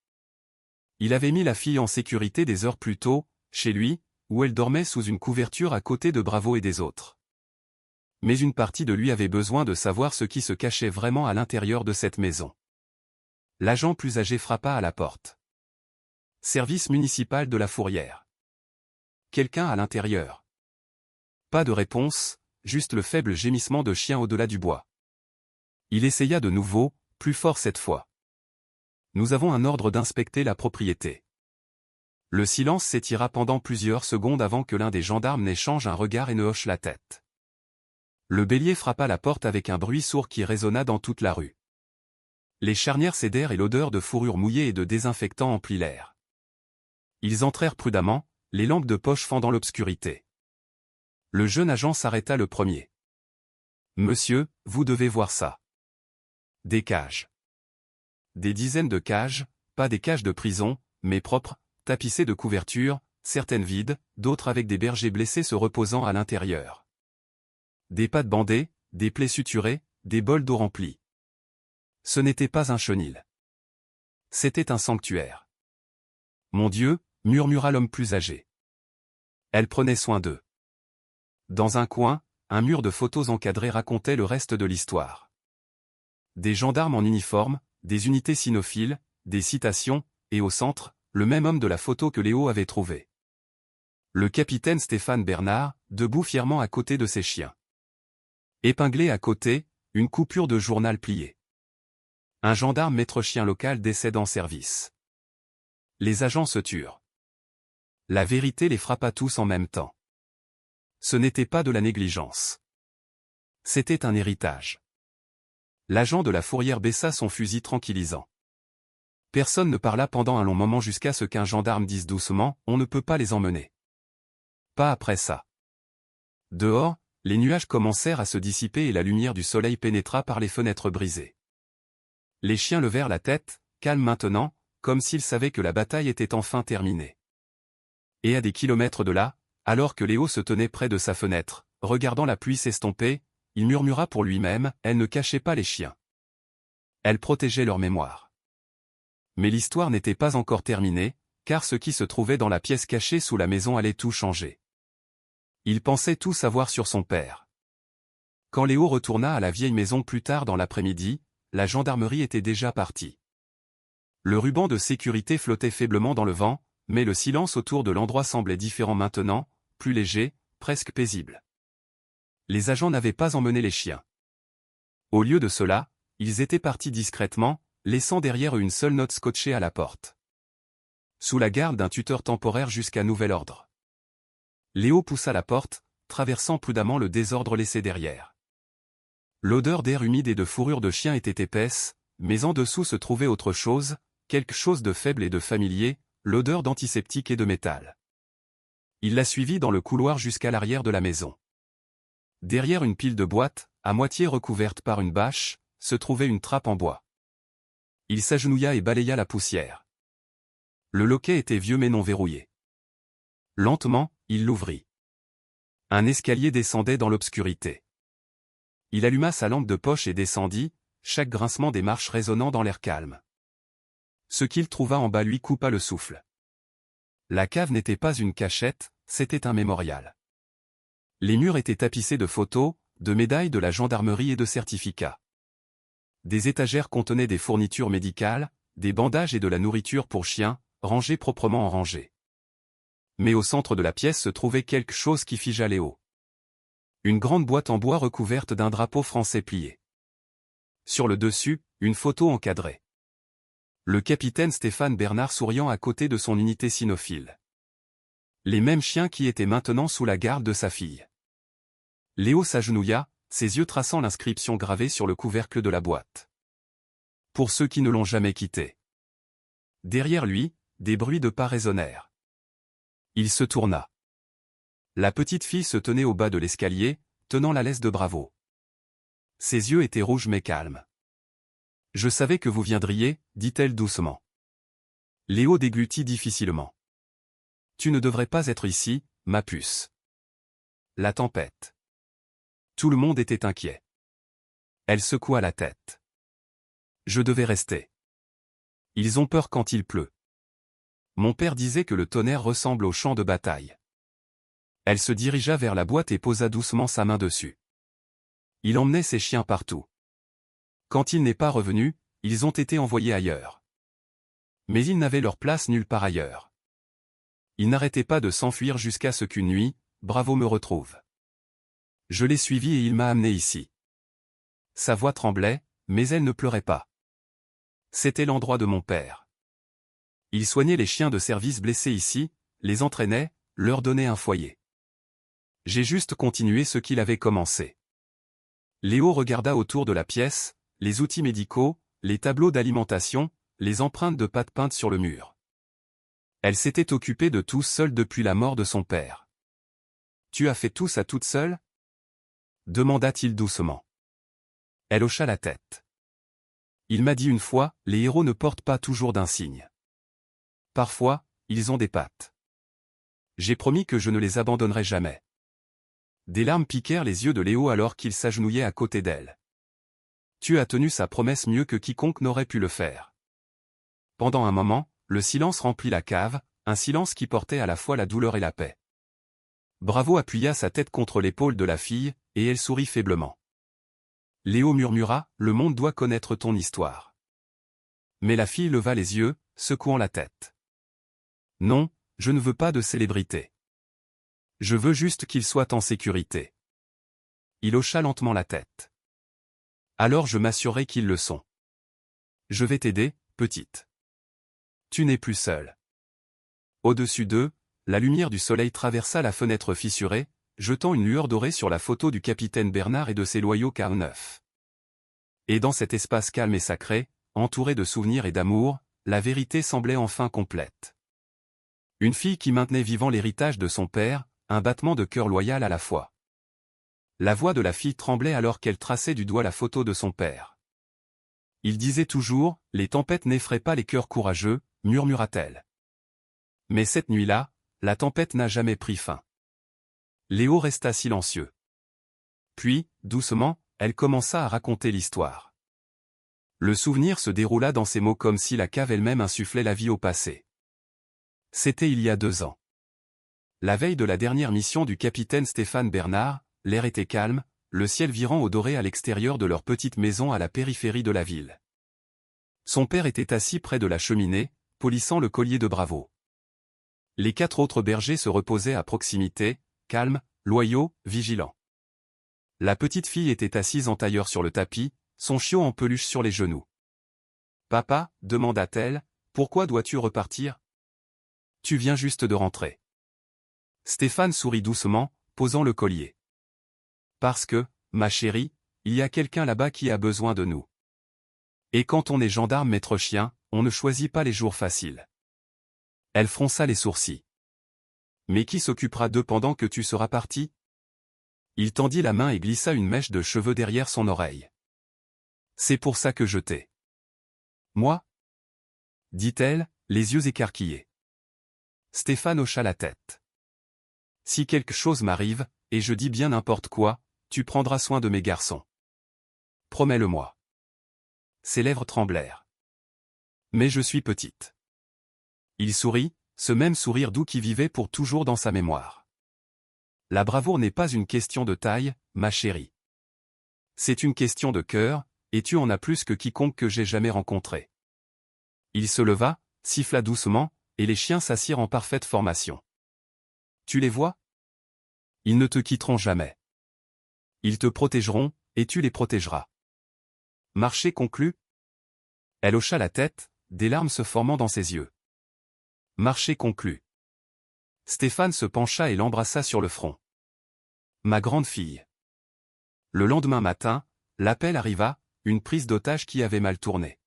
Il avait mis la fille en sécurité des heures plus tôt, chez lui, où elle dormait sous une couverture à côté de Bravo et des autres. Mais une partie de lui avait besoin de savoir ce qui se cachait vraiment à l'intérieur de cette maison. L'agent plus âgé frappa à la porte. Service municipal de la Fourrière. Quelqu'un à l'intérieur. Pas de réponse, juste le faible gémissement de chien au-delà du bois. Il essaya de nouveau, plus fort cette fois. Nous avons un ordre d'inspecter la propriété. Le silence s'étira pendant plusieurs secondes avant que l'un des gendarmes n'échange un regard et ne hoche la tête. Le bélier frappa la porte avec un bruit sourd qui résonna dans toute la rue. Les charnières cédèrent et l'odeur de fourrure mouillée et de désinfectant emplit l'air. Ils entrèrent prudemment, les lampes de poche fendant l'obscurité. Le jeune agent s'arrêta le premier. « Monsieur, vous devez voir ça. » Des cages. des dizaines de cages, pas des cages de prison, mais propres, tapissées de couvertures, certaines vides, d'autres avec des bergers blessés se reposant à l'intérieur. Des pattes bandées, des plaies suturées, des bols d'eau remplis. Ce n'était pas un chenil. C'était un sanctuaire. Mon Dieu, murmura l'homme plus âgé. Elle prenait soin d'eux. Dans un coin, un mur de photos encadrées racontait le reste de l'histoire. Des gendarmes en uniforme, des unités cynophiles, des citations, et au centre, le même homme de la photo que Léo avait trouvé. Le capitaine Stéphane Bernard, debout fièrement à côté de ses chiens. Épinglé à côté, une coupure de journal pliée. Un gendarme maître-chien local décède en service. Les agents se turent. La vérité les frappa tous en même temps. Ce n'était pas de la négligence. C'était un héritage. L'agent de la fourrière baissa son fusil tranquillisant. Personne ne parla pendant un long moment jusqu'à ce qu'un gendarme dise doucement « On ne peut pas les emmener. » Pas après ça. Dehors, les nuages commencèrent à se dissiper et la lumière du soleil pénétra par les fenêtres brisées. Les chiens levèrent la tête, calmes maintenant, comme s'ils savaient que la bataille était enfin terminée. Et à des kilomètres de là, alors que Léo se tenait près de sa fenêtre, regardant la pluie s'estomper, il murmura pour lui-même, elle ne cachait pas les chiens. Elle protégeait leur mémoire. Mais l'histoire n'était pas encore terminée, car ce qui se trouvait dans la pièce cachée sous la maison allait tout changer. Il pensait tout savoir sur son père. Quand Léo retourna à la vieille maison plus tard dans l'après-midi, la gendarmerie était déjà partie. Le ruban de sécurité flottait faiblement dans le vent, mais le silence autour de l'endroit semblait différent maintenant, plus léger, presque paisible. Les agents n'avaient pas emmené les chiens. Au lieu de cela, ils étaient partis discrètement, laissant derrière eux une seule note scotchée à la porte. Sous la garde d'un tuteur temporaire jusqu'à nouvel ordre. Léo poussa la porte, traversant prudemment le désordre laissé derrière. L'odeur d'air humide et de fourrure de chien était épaisse, mais en dessous se trouvait autre chose, quelque chose de faible et de familier, l'odeur d'antiseptique et de métal. Il la suivit dans le couloir jusqu'à l'arrière de la maison. Derrière une pile de boîtes, à moitié recouverte par une bâche, se trouvait une trappe en bois. Il s'agenouilla et balaya la poussière. Le loquet était vieux mais non verrouillé. Lentement, il l'ouvrit. Un escalier descendait dans l'obscurité. Il alluma sa lampe de poche et descendit, chaque grincement des marches résonnant dans l'air calme. Ce qu'il trouva en bas lui coupa le souffle. La cave n'était pas une cachette, c'était un mémorial. Les murs étaient tapissés de photos, de médailles de la gendarmerie et de certificats. Des étagères contenaient des fournitures médicales, des bandages et de la nourriture pour chiens, rangés proprement en rangées. Mais au centre de la pièce se trouvait quelque chose qui figea Léo. Une grande boîte en bois recouverte d'un drapeau français plié. Sur le dessus, une photo encadrée. Le capitaine Stéphane Bernard souriant à côté de son unité cynophile. Les mêmes chiens qui étaient maintenant sous la garde de sa fille. Léo s'agenouilla, ses yeux traçant l'inscription gravée sur le couvercle de la boîte. Pour ceux qui ne l'ont jamais quitté. Derrière lui, des bruits de pas résonnèrent. Il se tourna. La petite fille se tenait au bas de l'escalier, tenant la laisse de Bravo. Ses yeux étaient rouges mais calmes. « Je savais que vous viendriez, dit-elle doucement. Léo déglutit difficilement. « Tu ne devrais pas être ici, ma puce. » La tempête. Tout le monde était inquiet. Elle secoua la tête. « Je devais rester. Ils ont peur quand il pleut. Mon père disait que le tonnerre ressemble au champ de bataille. » Elle se dirigea vers la boîte et posa doucement sa main dessus. Il emmenait ses chiens partout. Quand il n'est pas revenu, ils ont été envoyés ailleurs. Mais ils n'avaient leur place nulle part ailleurs. Ils n'arrêtaient pas de s'enfuir jusqu'à ce qu'une nuit, Bravo me retrouve. Je l'ai suivi et il m'a amené ici. Sa voix tremblait, mais elle ne pleurait pas. C'était l'endroit de mon père. Il soignait les chiens de service blessés ici, les entraînait, leur donnait un foyer. J'ai juste continué ce qu'il avait commencé. Léo regarda autour de la pièce, les outils médicaux, les tableaux d'alimentation, les empreintes de pattes peintes sur le mur. Elle s'était occupée de tout seule depuis la mort de son père. « Tu as fait tout ça toute seule ?» demanda-t-il doucement. Elle hocha la tête. Il m'a dit une fois, les héros ne portent pas toujours d'insigne. Parfois, ils ont des pattes. J'ai promis que je ne les abandonnerai jamais. Des larmes piquèrent les yeux de Léo alors qu'il s'agenouillait à côté d'elle. Tu as tenu sa promesse mieux que quiconque n'aurait pu le faire. Pendant un moment, le silence remplit la cave, un silence qui portait à la fois la douleur et la paix. Bravo appuya sa tête contre l'épaule de la fille, et elle sourit faiblement. Léo murmura, « Le monde doit connaître ton histoire. » Mais la fille leva les yeux, secouant la tête. « Non, je ne veux pas de célébrité. Je veux juste qu'ils soient en sécurité. » Il hocha lentement la tête. « Alors je m'assurerai qu'ils le sont. Je vais t'aider, petite. Tu n'es plus seule. » Au-dessus d'eux, la lumière du soleil traversa la fenêtre fissurée, jetant une lueur dorée sur la photo du capitaine Bernard et de ses loyaux Carl9. Et dans cet espace calme et sacré, entouré de souvenirs et d'amour, la vérité semblait enfin complète. Une fille qui maintenait vivant l'héritage de son père, un battement de cœur loyal à la fois. La voix de la fille tremblait alors qu'elle traçait du doigt la photo de son père. Il disait toujours, « Les tempêtes n'effraient pas les cœurs courageux », murmura-t-elle. Mais cette nuit-là, la tempête n'a jamais pris fin. Léo resta silencieux. Puis, doucement, elle commença à raconter l'histoire. Le souvenir se déroula dans ses mots comme si la cave elle-même insufflait la vie au passé. C'était il y a 2 ans. La veille de la dernière mission du capitaine Stéphane Bernard, l'air était calme, le ciel virant au doré à l'extérieur de leur petite maison à la périphérie de la ville. Son père était assis près de la cheminée, polissant le collier de Bravo. Les 4 autres bergers se reposaient à proximité, calmes, loyaux, vigilants. La petite fille était assise en tailleur sur le tapis, son chiot en peluche sur les genoux. « Papa, demanda-t-elle, pourquoi dois-tu repartir? Tu viens juste de rentrer. » Stéphane sourit doucement, posant le collier. « Parce que, ma chérie, il y a quelqu'un là-bas qui a besoin de nous. Et quand on est gendarme maître chien, on ne choisit pas les jours faciles. » Elle fronça les sourcils. « Mais qui s'occupera d'eux pendant que tu seras parti? » Il tendit la main et glissa une mèche de cheveux derrière son oreille. « C'est pour ça que je t'ai. »« Moi » dit-elle, les yeux écarquillés. Stéphane hocha la tête. « Si quelque chose m'arrive, et je dis bien n'importe quoi, tu prendras soin de mes garçons. Promets-le-moi. » Ses lèvres tremblèrent. « Mais je suis petite. » Il sourit, ce même sourire doux qui vivait pour toujours dans sa mémoire. « La bravoure n'est pas une question de taille, ma chérie. C'est une question de cœur, et tu en as plus que quiconque que j'ai jamais rencontré. » Il se leva, siffla doucement, et les chiens s'assirent en parfaite formation. « Tu les vois? Ils ne te quitteront jamais. Ils te protégeront, et tu les protégeras. Marché conclu ?» Elle hocha la tête, des larmes se formant dans ses yeux. Marché conclu. Stéphane se pencha et l'embrassa sur le front. « Ma grande fille. » Le lendemain matin, l'appel arriva, une prise d'otage qui avait mal tourné.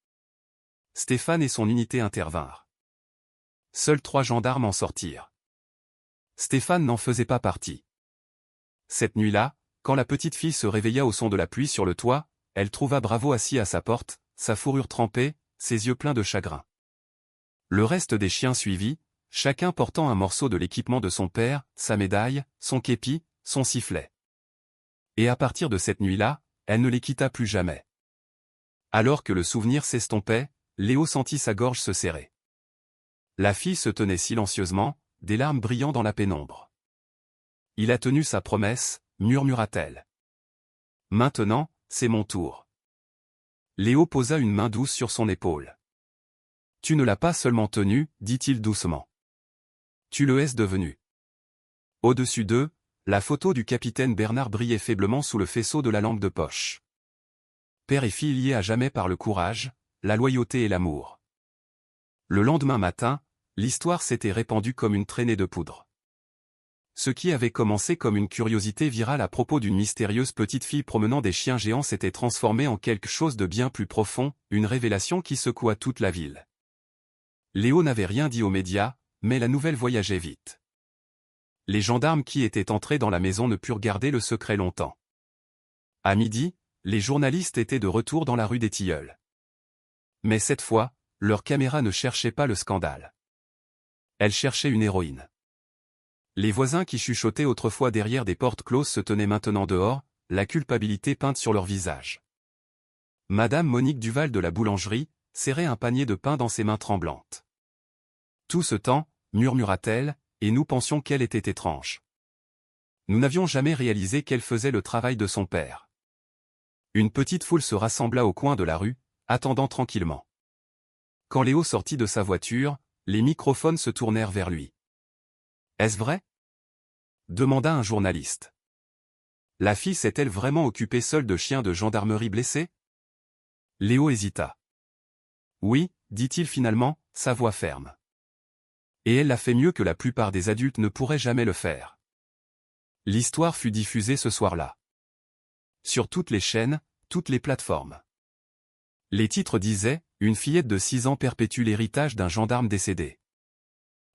Stéphane et son unité intervinrent. Seuls 3 gendarmes en sortirent. Stéphane n'en faisait pas partie. Cette nuit-là, quand la petite fille se réveilla au son de la pluie sur le toit, elle trouva Bravo assis à sa porte, sa fourrure trempée, ses yeux pleins de chagrin. Le reste des chiens suivit, chacun portant un morceau de l'équipement de son père, sa médaille, son képi, son sifflet. Et à partir de cette nuit-là, elle ne les quitta plus jamais. Alors que le souvenir s'estompait, Léo sentit sa gorge se serrer. La fille se tenait silencieusement, des larmes brillant dans la pénombre. « Il a tenu sa promesse, » murmura-t-elle. « Maintenant, c'est mon tour. » Léo posa une main douce sur son épaule. « Tu ne l'as pas seulement tenu, dit-il doucement. Tu le es devenu. » Au-dessus d'eux, la photo du capitaine Bernard brillait faiblement sous le faisceau de la lampe de poche. Père et fille liés à jamais par le courage, la loyauté et l'amour. Le lendemain matin, l'histoire s'était répandue comme une traînée de poudre. Ce qui avait commencé comme une curiosité virale à propos d'une mystérieuse petite fille promenant des chiens géants s'était transformé en quelque chose de bien plus profond, une révélation qui secoua toute la ville. Léo n'avait rien dit aux médias, mais la nouvelle voyageait vite. Les gendarmes qui étaient entrés dans la maison ne purent garder le secret longtemps. À midi, les journalistes étaient de retour dans la rue des Tilleuls. Mais cette fois, leur caméra ne cherchait pas le scandale. Elle cherchait une héroïne. Les voisins qui chuchotaient autrefois derrière des portes closes se tenaient maintenant dehors, la culpabilité peinte sur leur visage. Madame Monique Duval de la boulangerie serrait un panier de pain dans ses mains tremblantes. Tout ce temps, murmura-t-elle, et nous pensions qu'elle était étrange. Nous n'avions jamais réalisé qu'elle faisait le travail de son père. Une petite foule se rassembla au coin de la rue, attendant tranquillement. Quand Léo sortit de sa voiture, les microphones se tournèrent vers lui. « Est-ce vrai ?» demanda un journaliste. La fille s'est-elle vraiment occupée seule de chiens de gendarmerie blessés? Léo hésita. Oui, dit-il finalement, sa voix ferme. Et elle l'a fait mieux que la plupart des adultes ne pourraient jamais le faire. L'histoire fut diffusée ce soir-là. Sur toutes les chaînes, toutes les plateformes. Les titres disaient « Une fillette de 6 ans perpétue l'héritage d'un gendarme décédé.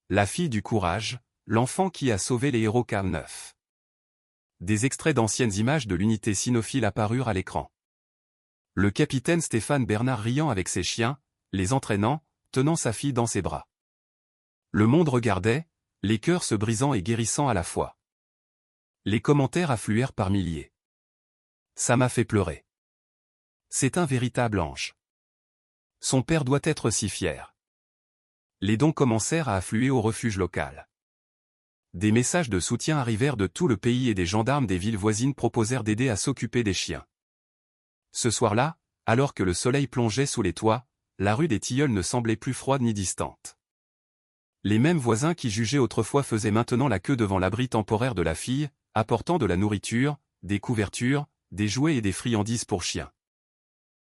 La fille du courage, l'enfant qui a sauvé les héros K9. » Des extraits d'anciennes images de l'unité cynophile apparurent à l'écran. Le capitaine Stéphane Bernard riant avec ses chiens, les entraînant, tenant sa fille dans ses bras. Le monde regardait, les cœurs se brisant et guérissant à la fois. Les commentaires affluèrent par milliers. Ça m'a fait pleurer. C'est un véritable ange. Son père doit être si fier. Les dons commencèrent à affluer au refuge local. Des messages de soutien arrivèrent de tout le pays et des gendarmes des villes voisines proposèrent d'aider à s'occuper des chiens. Ce soir-là, alors que le soleil plongeait sous les toits, la rue des Tilleuls ne semblait plus froide ni distante. Les mêmes voisins qui jugeaient autrefois faisaient maintenant la queue devant l'abri temporaire de la fille, apportant de la nourriture, des couvertures, des jouets et des friandises pour chiens.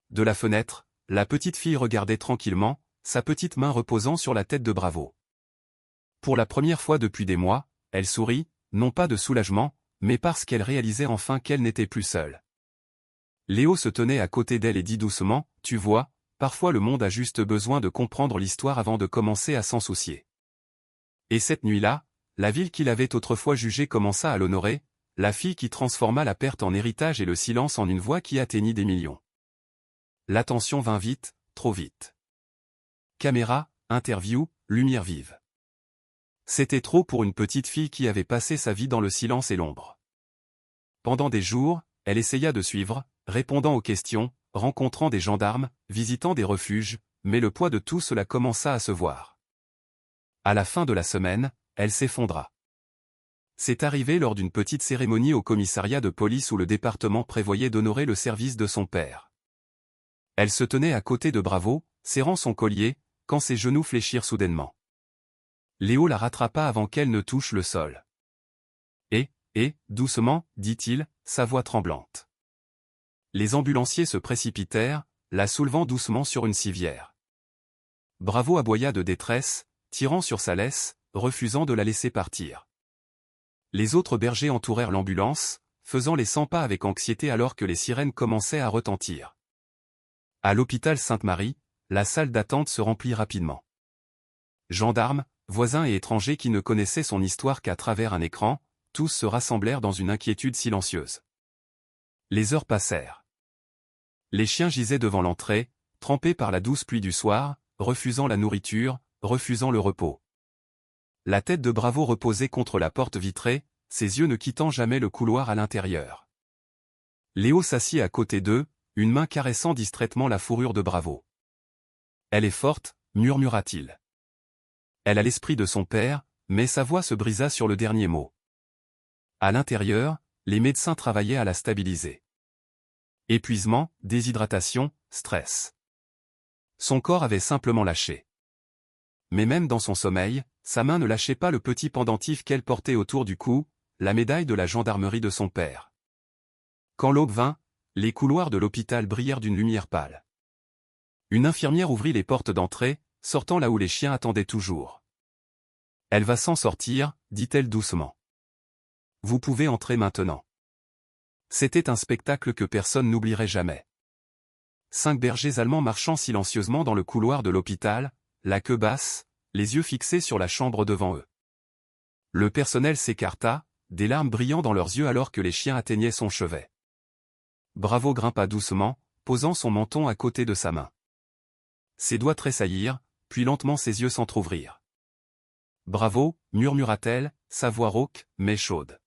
De la fenêtre, la petite fille regardait tranquillement, sa petite main reposant sur la tête de Bravo. Pour la première fois depuis des mois, elle sourit, non pas de soulagement, mais parce qu'elle réalisait enfin qu'elle n'était plus seule. Léo se tenait à côté d'elle et dit doucement, « Tu vois, parfois le monde a juste besoin de comprendre l'histoire avant de commencer à s'en soucier. » Et cette nuit-là, la ville qu'il avait autrefois jugée commença à l'honorer, la fille qui transforma la perte en héritage et le silence en une voix qui atteignit des millions. L'attention vint vite, trop vite. Caméra, interview, lumière vive. C'était trop pour une petite fille qui avait passé sa vie dans le silence et l'ombre. Pendant des jours, elle essaya de suivre, répondant aux questions, rencontrant des gendarmes, visitant des refuges, mais le poids de tout cela commença à se voir. À la fin de la semaine, elle s'effondra. C'est arrivé lors d'une petite cérémonie au commissariat de police où le département prévoyait d'honorer le service de son père. Elle se tenait à côté de Bravo, serrant son collier, quand ses genoux fléchirent soudainement. Léo la rattrapa avant qu'elle ne touche le sol. Doucement, dit-il, sa voix tremblante. Les ambulanciers se précipitèrent, la soulevant doucement sur une civière. Bravo aboya de détresse, tirant sur sa laisse, refusant de la laisser partir. Les autres bergers entourèrent l'ambulance, faisant les 100 pas avec anxiété alors que les sirènes commençaient à retentir. À l'hôpital Sainte-Marie, la salle d'attente se remplit rapidement. Gendarmes, voisins et étrangers qui ne connaissaient son histoire qu'à travers un écran, tous se rassemblèrent dans une inquiétude silencieuse. Les heures passèrent. Les chiens gisaient devant l'entrée, trempés par la douce pluie du soir, refusant la nourriture, refusant le repos. La tête de Bravo reposait contre la porte vitrée, ses yeux ne quittant jamais le couloir à l'intérieur. Léo s'assit à côté d'eux, une main caressant distraitement la fourrure de Bravo. « Elle est forte, murmura-t-il. Elle a l'esprit de son père, mais sa voix se brisa sur le dernier mot. À l'intérieur, les médecins travaillaient à la stabiliser. Épuisement, déshydratation, stress. Son corps avait simplement lâché. Mais même dans son sommeil, sa main ne lâchait pas le petit pendentif qu'elle portait autour du cou, la médaille de la gendarmerie de son père. Quand l'aube vint, les couloirs de l'hôpital brillèrent d'une lumière pâle. Une infirmière ouvrit les portes d'entrée, sortant là où les chiens attendaient toujours. « Elle va s'en sortir, dit-elle doucement. Vous pouvez entrer maintenant. » C'était un spectacle que personne n'oublierait jamais. 5 bergers allemands marchant silencieusement dans le couloir de l'hôpital, la queue basse, les yeux fixés sur la chambre devant eux. Le personnel s'écarta, des larmes brillant dans leurs yeux alors que les chiens atteignaient son chevet. Bravo grimpa doucement, posant son menton à côté de sa main. Ses doigts tressaillirent, puis lentement ses yeux s'entr'ouvrirent. « Bravo » murmura-t-elle, sa voix rauque, mais chaude.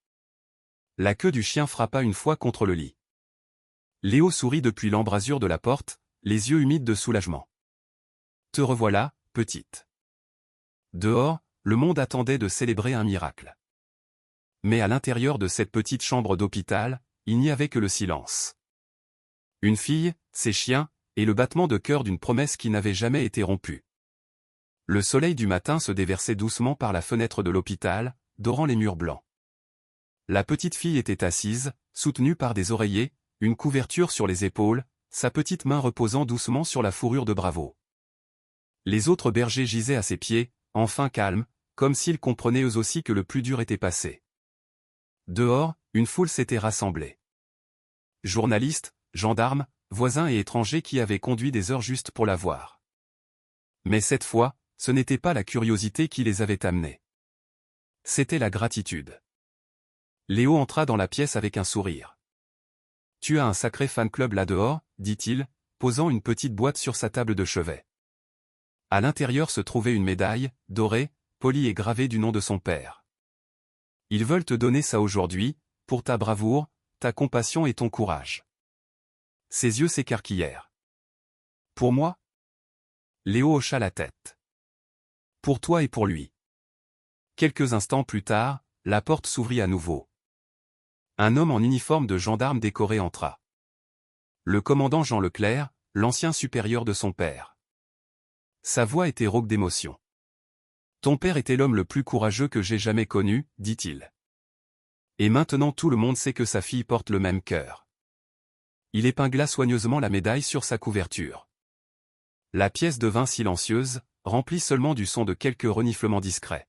La queue du chien frappa une fois contre le lit. Léo sourit depuis l'embrasure de la porte, les yeux humides de soulagement. « Te revoilà, petite. » Dehors, le monde attendait de célébrer un miracle. Mais à l'intérieur de cette petite chambre d'hôpital, il n'y avait que le silence. Une fille, ses chiens, et le battement de cœur d'une promesse qui n'avait jamais été rompue. Le soleil du matin se déversait doucement par la fenêtre de l'hôpital, dorant les murs blancs. La petite fille était assise, soutenue par des oreillers, une couverture sur les épaules, sa petite main reposant doucement sur la fourrure de Bravo. Les autres bergers gisaient à ses pieds, enfin calmes, comme s'ils comprenaient eux aussi que le plus dur était passé. Dehors, une foule s'était rassemblée. Journalistes, gendarmes, voisins et étrangers qui avaient conduit des heures juste pour la voir. Mais cette fois, ce n'était pas la curiosité qui les avait amenés. C'était la gratitude. Léo entra dans la pièce avec un sourire. « Tu as un sacré fan-club là-dehors, » dit-il, posant une petite boîte sur sa table de chevet. À l'intérieur se trouvait une médaille, dorée, polie et gravée du nom de son père. « Ils veulent te donner ça aujourd'hui, pour ta bravoure, ta compassion et ton courage. » Ses yeux s'écarquillèrent. « Pour moi ?» Léo hocha la tête. « Pour toi et pour lui. » Quelques instants plus tard, la porte s'ouvrit à nouveau. Un homme en uniforme de gendarme décoré entra. Le commandant Jean Leclerc, l'ancien supérieur de son père. Sa voix était rauque d'émotion. « Ton père était l'homme le plus courageux que j'ai jamais connu, » dit-il. Et maintenant tout le monde sait que sa fille porte le même cœur. Il épingla soigneusement la médaille sur sa couverture. La pièce devint silencieuse, remplie seulement du son de quelques reniflements discrets.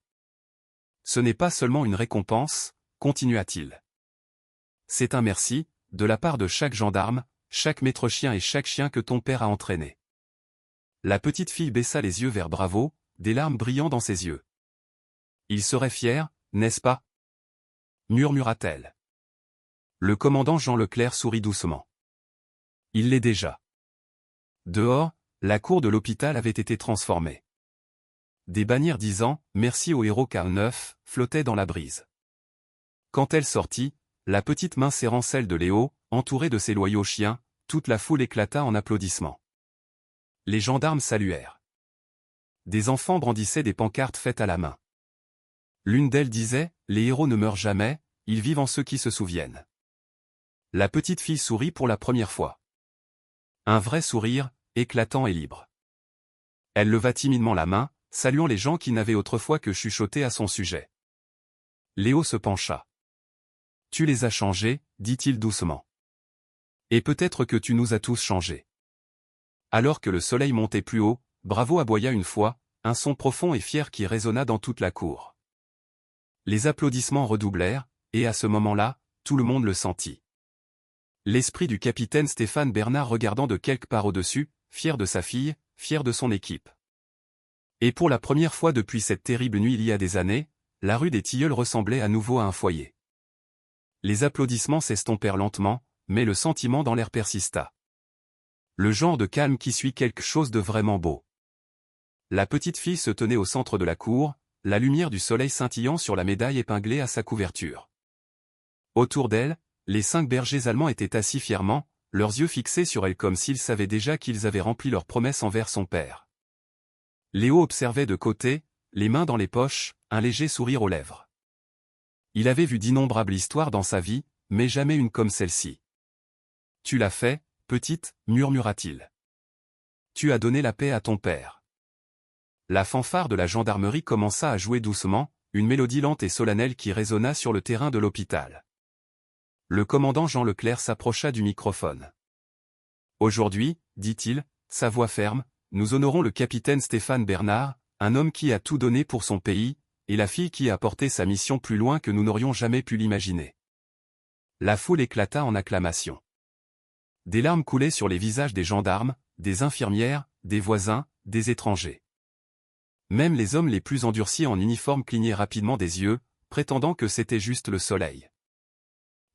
« Ce n'est pas seulement une récompense, » continua-t-il. « C'est un merci, de la part de chaque gendarme, chaque maître chien et chaque chien que ton père a entraîné. » La petite fille baissa les yeux vers Bravo, des larmes brillant dans ses yeux. « Il serait fier, n'est-ce pas ?» murmura-t-elle. Le commandant Jean Leclerc sourit doucement. Il l'est déjà. Dehors, la cour de l'hôpital avait été transformée. Des bannières disant « Merci au héros K9 » flottaient dans la brise. Quand elle sortit, la petite main serrant celle de Léo, entourée de ses loyaux chiens, toute la foule éclata en applaudissements. Les gendarmes saluèrent. Des enfants brandissaient des pancartes faites à la main. L'une d'elles disait « Les héros ne meurent jamais, ils vivent en ceux qui se souviennent. » La petite fille sourit pour la première fois. Un vrai sourire, éclatant et libre. Elle leva timidement la main, saluant les gens qui n'avaient autrefois que chuchoté à son sujet. Léo se pencha. « Tu les as changés, » dit-il doucement. « Et peut-être que tu nous as tous changés. » Alors que le soleil montait plus haut, Bravo aboya une fois, un son profond et fier qui résonna dans toute la cour. Les applaudissements redoublèrent, et à ce moment-là, tout le monde le sentit. L'esprit du capitaine Stéphane Bernard regardant de quelque part au-dessus, fier de sa fille, fier de son équipe. Et pour la première fois depuis cette terrible nuit il y a des années, la rue des Tilleuls ressemblait à nouveau à un foyer. Les applaudissements s'estompèrent lentement, mais le sentiment dans l'air persista. Le genre de calme qui suit quelque chose de vraiment beau. La petite fille se tenait au centre de la cour, la lumière du soleil scintillant sur la médaille épinglée à sa couverture. Autour d'elle, les 5 bergers allemands étaient assis fièrement, leurs yeux fixés sur elle comme s'ils savaient déjà qu'ils avaient rempli leur promesse envers son père. Léo observait de côté, les mains dans les poches, un léger sourire aux lèvres. Il avait vu d'innombrables histoires dans sa vie, mais jamais une comme celle-ci. « Tu l'as fait, petite, » murmura-t-il. « Tu as donné la paix à ton père. » La fanfare de la gendarmerie commença à jouer doucement, une mélodie lente et solennelle qui résonna sur le terrain de l'hôpital. Le commandant Jean Leclerc s'approcha du microphone. « Aujourd'hui, » dit-il, sa voix ferme, « nous honorons le capitaine Stéphane Bernard, un homme qui a tout donné pour son pays, et la fille qui a porté sa mission plus loin que nous n'aurions jamais pu l'imaginer. » La foule éclata en acclamations. Des larmes coulaient sur les visages des gendarmes, des infirmières, des voisins, des étrangers. Même les hommes les plus endurcis en uniforme clignaient rapidement des yeux, prétendant que c'était juste le soleil.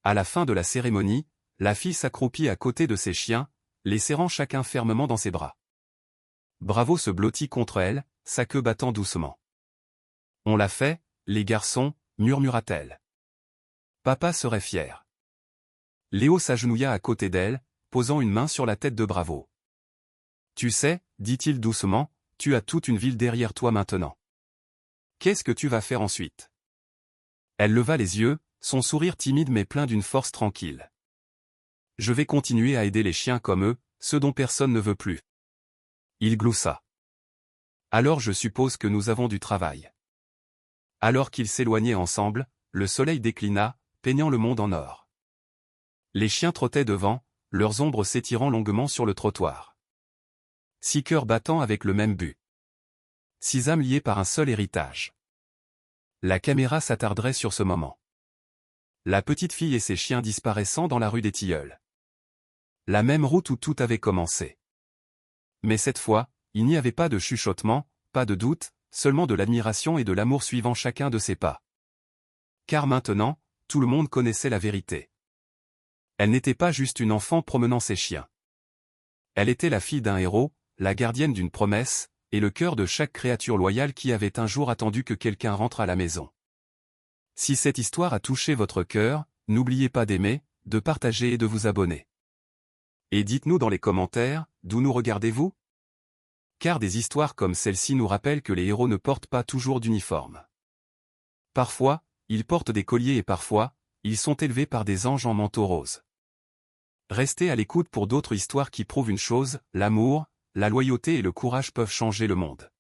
À la fin de la cérémonie, la fille s'accroupit à côté de ses chiens, les serrant chacun fermement dans ses bras. Bravo se blottit contre elle, sa queue battant doucement. On l'a fait, les garçons, murmura-t-elle. Papa serait fier. Léo s'agenouilla à côté d'elle, posant une main sur la tête de Bravo. Tu sais, dit-il doucement, tu as toute une ville derrière toi maintenant. Qu'est-ce que tu vas faire ensuite? Elle leva les yeux, son sourire timide mais plein d'une force tranquille. Je vais continuer à aider les chiens comme eux, ceux dont personne ne veut plus. Il gloussa. Alors je suppose que nous avons du travail. Alors qu'ils s'éloignaient ensemble, le soleil déclina, peignant le monde en or. Les chiens trottaient devant, leurs ombres s'étirant longuement sur le trottoir. 6 cœurs battant avec le même but. 6 âmes liées par un seul héritage. La caméra s'attarderait sur ce moment. La petite fille et ses chiens disparaissant dans la rue des Tilleuls. La même route où tout avait commencé. Mais cette fois, il n'y avait pas de chuchotement, pas de doute, seulement de l'admiration et de l'amour suivant chacun de ses pas. Car maintenant, tout le monde connaissait la vérité. Elle n'était pas juste une enfant promenant ses chiens. Elle était la fille d'un héros, la gardienne d'une promesse, et le cœur de chaque créature loyale qui avait un jour attendu que quelqu'un rentre à la maison. Si cette histoire a touché votre cœur, n'oubliez pas d'aimer, de partager et de vous abonner. Et dites-nous dans les commentaires, d'où nous regardez-vous? Car des histoires comme celle-ci nous rappellent que les héros ne portent pas toujours d'uniforme. Parfois, ils portent des colliers et parfois, ils sont élevés par des anges en manteau rose. Restez à l'écoute pour d'autres histoires qui prouvent une chose, l'amour, la loyauté et le courage peuvent changer le monde.